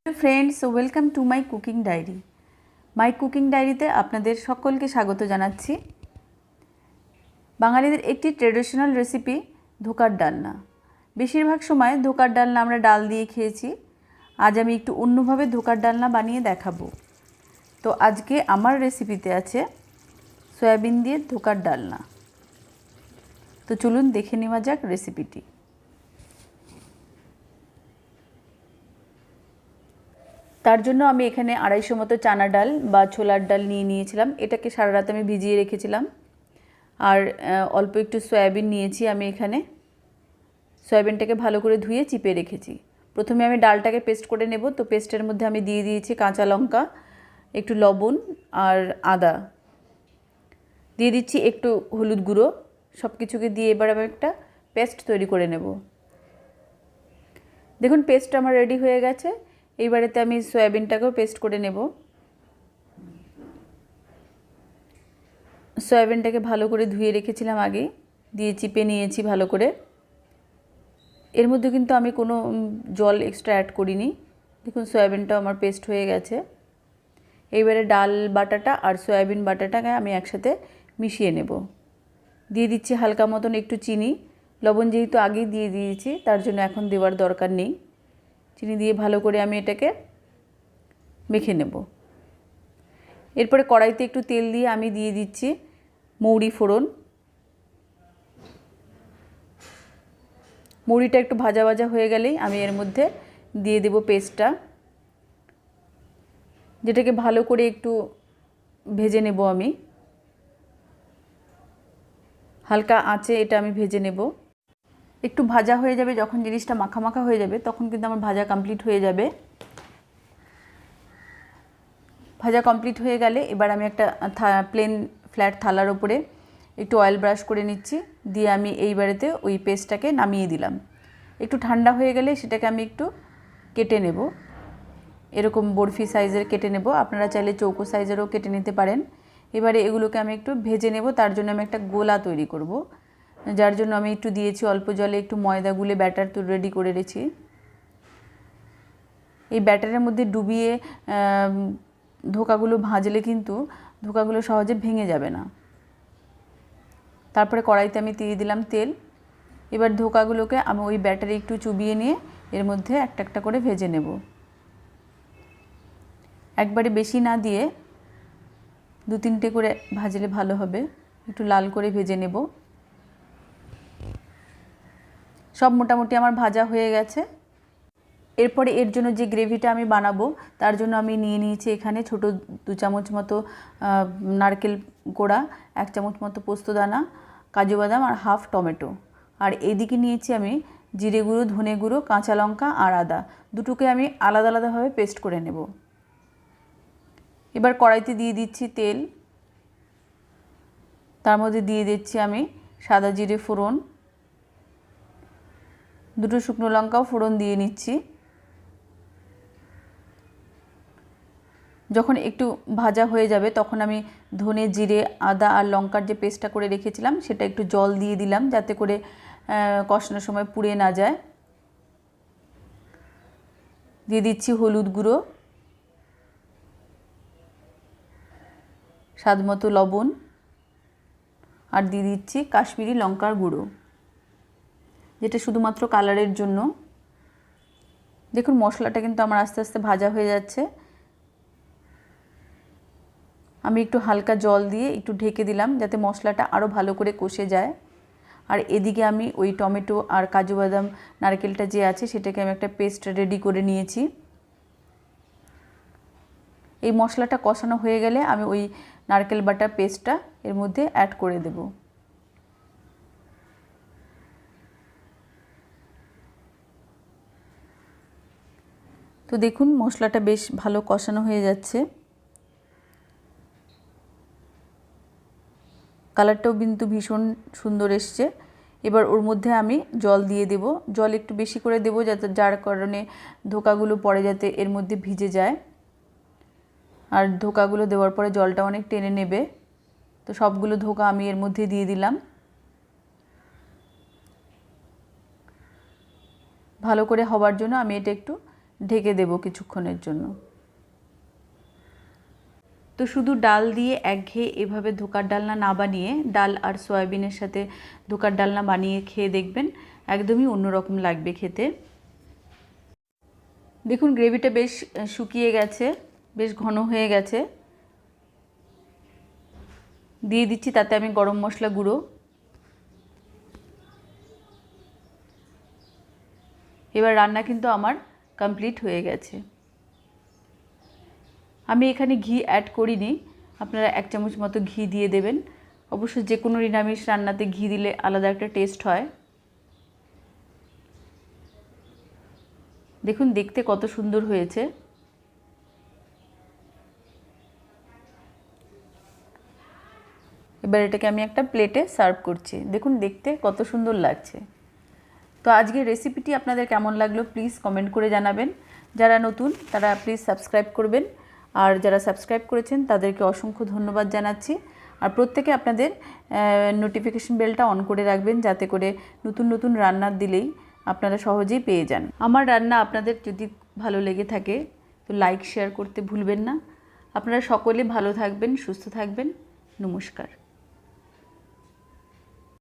Friends welcome to my cooking diary. My cooking डायरीते आपनादेर सकलके स्वागत जानाच्छि। बांगालीदेर एकटी ट्रेडिशनल रेसिपि धोकार डालना। बेशिरभाग समय धोकार डालना आमरा डाल दिए खेयेछि। आज आमि एकटु अन्यभावे धोकार डालना बानिये देखाबो। तो आजके आमार रेसिपिते आछे सोयाबिन दिये धोकार डालना। तो चलुन देखे नेওয়া যাক रेसिपिटी। तार जोन्नो आमी एखाने 250 मतो चाना डाल बा छोलार डाल निये नियेछिलाम। एटाके सारा रात आमी भिजिए रेखेछिलाम। और अल्प एकटु सोयाबिन नियेछि आमी एखाने। सोयाबिनटाके भालो करे धुए चिपे रेखेछि। प्रथमे आमी डालटाके पेस्ट करे नेब। तो पेस्टेर मধ্যে आमी दिए दिएछि काँचा लंका, एकटु लबण और आदा, दिए दिচ্ছি एकटु हलुद गुঁড়ো। सबकिछुके दिए एबार आमी एकटा पेस्ट तैरि करे नेब। देखुन पेस्ट आमार रेडी हये गेছে। এইবারেতে আমি সয়াবিনটাকেও পেস্ট করে নেব। সয়াবিনটাকে ভালো করে ধুয়ে রেখেছিলাম আগে, দিয়ে চিপে নিয়েছি ভালো করে। এর মধ্যে কিন্তু আমি কোনো জল এক্সট্রা অ্যাড করিনি। দেখুন সয়াবিনটাও আমার পেস্ট হয়ে গেছে। এইবারে ডাল বাটাটা আর সয়াবিন বাটাটাকে আমি একসাথে মিশিয়ে নেব। দিয়ে দিচ্ছি হালকা মতন একটু চিনি। লবণ যেহেতু আগেই দিয়ে দিয়েছি তার জন্য এখন দেওয়ার দরকার নেই। চিনি দিয়ে ভালো করে আমি এটাকে মেখে নেব। এরপরে কড়াইতে একটু তেল দিয়ে আমি দিয়ে দিচ্ছি মৌরি ফোড়ন। মৌরিটা একটু ভাজা ভাজা হয়ে গেলেই আমি এর মধ্যে দিয়ে দেব পেস্টটা, যেটাকে ভালো করে একটু ভেজে নেব আমি। হালকা আঁচে এটা আমি ভেজে নেব। একটু ভাজা হয়ে যাবে, যখন জিনিসটা মাখা মাখা হয়ে যাবে তখন কিন্তু আমার ভাজা কমপ্লিট হয়ে যাবে। ভাজা কমপ্লিট হয়ে গেলে এবার আমি একটা প্লেন ফ্ল্যাট থালার উপরে একটু অয়েল ব্রাশ করে নিচ্ছি। দিয়ে আমি এইবারেতে ওই পেস্টটাকে নামিয়ে দিলাম। একটু ঠান্ডা হয়ে গেলে সেটাকে আমি একটু কেটে নেব। এরকম বরফি সাইজের কেটে নেব। আপনারা চাইলে চৌকো সাইজেরও কেটে নিতে পারেন। এবারে এগুলোকে আমি একটু ভেজে নেব। তার জন্য আমি একটা গোলা তৈরি করব, যার জন্য আমি একটু দিয়েছি অল্প জলে একটু ময়দা গুলে ব্যাটার তো রেডি করে রেখেছি। এই ব্যাটারের মধ্যে ডুবিয়ে ধোকাগুলো ভাজলে কিন্তু ধোকাগুলো সহজে ভেঙে যাবে না। তারপরে কড়াইতে আমি দিয়ে দিলাম তেল। এবার ধোকাগুলোকে আমি ওই ব্যাটারে একটু চুবিয়ে নিয়ে এর মধ্যে একটা একটা করে ভেজে নেব। একবারে বেশি না দিয়ে 2-3টে করে ভাজলে ভালো হবে। একটু লাল করে ভেজে নেব। সব মোটামুটি আমার ভাজা হয়ে গেছে। এরপরে এর জন্য যে গ্রেভিটা আমি বানাবো তার জন্য আমি নিয়ে নিয়েছি এখানে ছোট 2 চামচ মতো নারকেল কোড়া, 1 চামচ মতো পোস্তদানা, কাজু বাদাম আর হাফ টমেটো। আর এইদিকে নিয়েছি আমি জিরে গুঁড়ো, ধনে গুঁড়ো, কাঁচা লঙ্কা আর আদা। দুটোকে আমি আলাদা আলাদাভাবে পেস্ট করে নেব। এবার কড়াইতে দিয়ে দিচ্ছি তেল। তার মধ্যে দিয়ে দিচ্ছি আমি সাদা জিরে ফোড়ন, 2টো শুকনো লঙ্কাও ফোড়ন দিয়ে নিচ্ছি। যখন একটু ভাজা হয়ে যাবে তখন আমি ধনে, জিরে, আদা আর লঙ্কার যে পেস্টটা করে রেখেছিলাম সেটা একটু জল দিয়ে দিলাম, যাতে করে কষানোর সময় পুড়ে না যায়। দিয়ে দিচ্ছি হলুদ গুঁড়ো, স্বাদ মতো লবণ আর দিয়ে দিচ্ছি কাশ্মীরি লঙ্কার গুঁড়ো, যেটা শুধুমাত্র কালারের জন্য। দেখুন মশলাটা কিন্তু আমার আস্তে আস্তে ভাজা হয়ে যাচ্ছে। আমি একটু হালকা জল দিয়ে একটু ঢেকে দিলাম যাতে মশলাটা আরও ভালো করে কষে যায়। আর এদিকে আমি ওই টমেটো আর কাজু বাদাম নারকেলটা যে আছে সেটাকে আমি একটা পেস্ট রেডি করে নিয়েছি। এই মশলাটা কষানো হয়ে গেলে আমি ওই নারকেল বাটা পেস্টটা এর মধ্যে অ্যাড করে দেব। তো দেখুন মশলাটা বেশ ভালো কষানো হয়ে যাচ্ছে। কালারটাও কিন্তু ভীষণ সুন্দর এসছে। এবার ওর মধ্যে আমি জল দিয়ে দেব। জল একটু বেশি করে দেব, যাতে যার কারণে ধোকাগুলো পরে যাতে এর মধ্যে ভিজে যায়। আর ধোকাগুলো দেওয়ার পরে জলটা অনেক টেনে নেবে। তো সবগুলো ধোকা আমি এর মধ্যে দিয়ে দিলাম। ভালো করে হওয়ার জন্য আমি এটা একটু ঢেকে দেব কিছুক্ষণের জন্য। তো শুধু ডাল দিয়ে একঘেয়ে এভাবে ধোকার ডালনা না বানিয়ে ডাল আর সয়াবিনের সাথে ধোকার ডালনা বানিয়ে খেয়ে দেখবেন, একদমই অন্যরকম লাগবে খেতে। দেখুন গ্রেভিটা বেশ শুকিয়ে গেছে, বেশ ঘন হয়ে গেছে। দিয়ে দিচ্ছি তাতে আমি গরম মশলা গুঁড়ো। এবার রান্না কিন্তু আমার কমপ্লিট হয়ে গেছে। আমি এখানে ঘি অ্যাড করিনি, আপনারা 1 চামচ মতো ঘি দিয়ে দেবেন। অবশ্য যে কোনো নিরামিষ রান্নাতে ঘি দিলে আলাদা একটা টেস্ট হয়। দেখুন দেখতে কত সুন্দর হয়েছে। এবার এটাকে আমি একটা প্লেটে সার্ভ করছি। দেখুন দেখতে কত সুন্দর লাগছে। তো আজকের রেসিপিটি আপনাদের কেমন লাগলো প্লিজ কমেন্ট করে জানাবেন। যারা নতুন তারা প্লিজ সাবস্ক্রাইব করবেন, আর যারা সাবস্ক্রাইব করেছেন তাদেরকে অসংখ্য ধন্যবাদ জানাচ্ছি। আর প্রত্যেকে আপনাদের নোটিফিকেশন বেলটা অন করে রাখবেন, যাতে করে নতুন নতুন রান্নার দিলেই আপনারা সহজেই পেয়ে যান। আমার রান্না আপনাদের যদি ভালো লেগে থাকে তো লাইক শেয়ার করতে ভুলবেন না। আপনারা সকলে ভালো থাকবেন, সুস্থ থাকবেন। নমস্কার।